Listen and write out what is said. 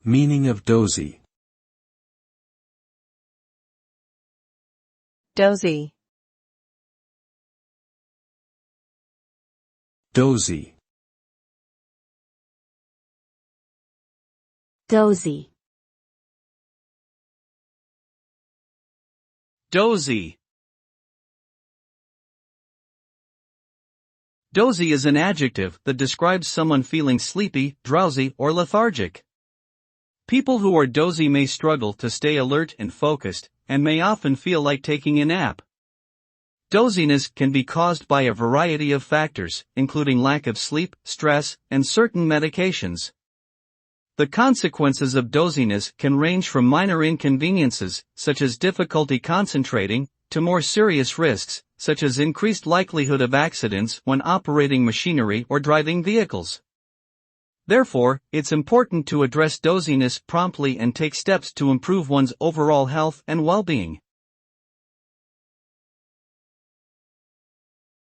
Meaning of dozy. Dozy. Dozy. Dozy. Dozy. Dozy is an adjective that describes someone feeling sleepy, drowsy, or lethargic. People who are dozy may struggle to stay alert and focused, and may often feel like taking a nap. Doziness can be caused by a variety of factors, including lack of sleep, stress, and certain medications. The consequences of doziness can range from minor inconveniences, such as difficulty concentrating, to more serious risks, such as increased likelihood of accidents when operating machinery or driving vehicles. Therefore, it's important to address doziness promptly and take steps to improve one's overall health and well-being.